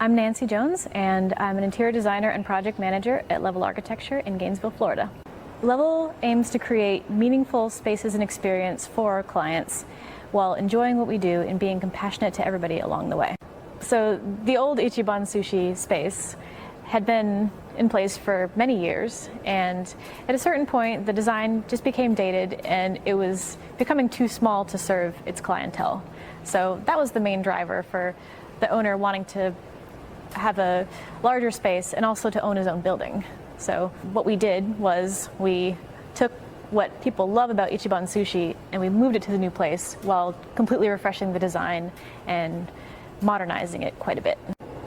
I'm Nancy Jones, and I'm an interior designer and project manager at Level Architecture in Gainesville, Florida. Level aims to create meaningful spaces and experience for our clients while enjoying what we do and being compassionate to everybody along the way. So the old Ichiban Sushi space had been in place for many years, and at a certain point the design just became dated and it was becoming too small to serve its clientele. So that was the main driver for the owner wanting to have a larger space and also to own his own building. So what we did was we took what people love about Ichiban Sushi and we moved it to the new place while completely refreshing the design and modernizing it quite a bit.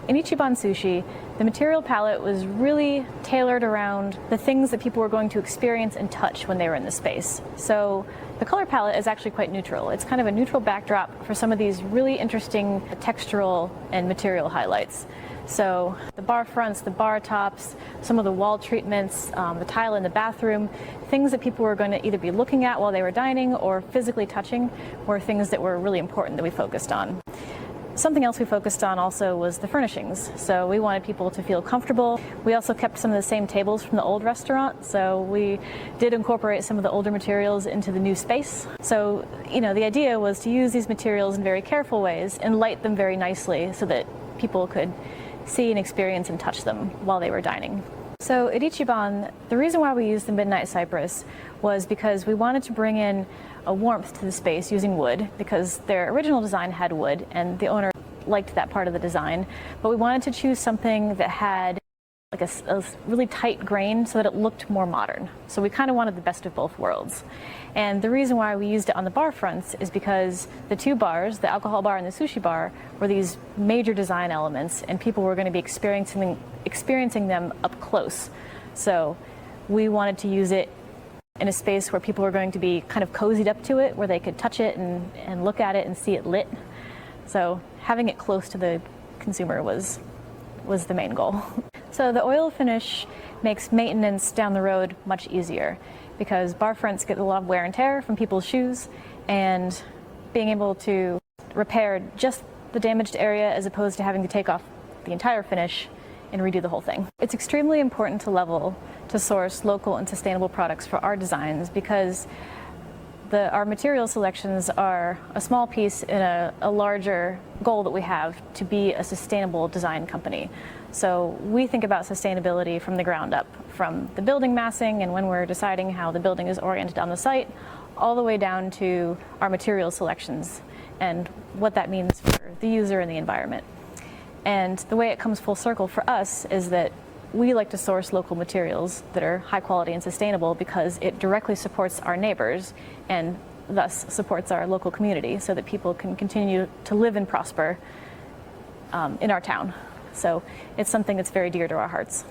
In Ichiban Sushi, the material palette was really tailored around the things that people were going to experience and touch when they were in the space. So the color palette is actually quite neutral. It's kind of a neutral backdrop for some of these really interesting textural and material highlights. So the bar fronts, the bar tops, some of the wall treatments, the tile in the bathroom, things that people were going to either be looking at while they were dining or physically touching were things that were really important that we focused on. Something else we focused on also was the furnishings. So we wanted people to feel comfortable. We also kept some of the same tables from the old restaurant, so we did incorporate some of the older materials into the new space. So, the idea was to use these materials in very careful ways and light them very nicely so that people could see and experience and touch them while they were dining. So at Ichiban, the reason why we used the Midnight Cypress was because we wanted to bring in a warmth to the space using wood, because their original design had wood and the owner liked that part of the design, but we wanted to choose something that had like a really tight grain so that it looked more modern. So we kind of wanted the best of both worlds. And the reason why we used it on the bar fronts is because the two bars, the alcohol bar and the sushi bar, were these major design elements and people were going to be experiencing them up close. So we wanted to use it in a space where people were going to be kind of cozied up to it, where they could touch it and look at it and see it lit. So having it close to the consumer was the main goal. So the oil finish makes maintenance down the road much easier because bar fronts get a lot of wear and tear from people's shoes, and being able to repair just the damaged area as opposed to having to take off the entire finish and redo the whole thing. It's extremely important to Level to source local and sustainable products for our designs because our material selections are a small piece in a larger goal that we have to be a sustainable design company. So we think about sustainability from the ground up, from the building massing and when we're deciding how the building is oriented on the site, all the way down to our material selections and what that means for the user and the environment. And the way it comes full circle for us is that we like to source local materials that are high quality and sustainable because it directly supports our neighbors and thus supports our local community so that people can continue to live and prosper in our town. So it's something that's very dear to our hearts.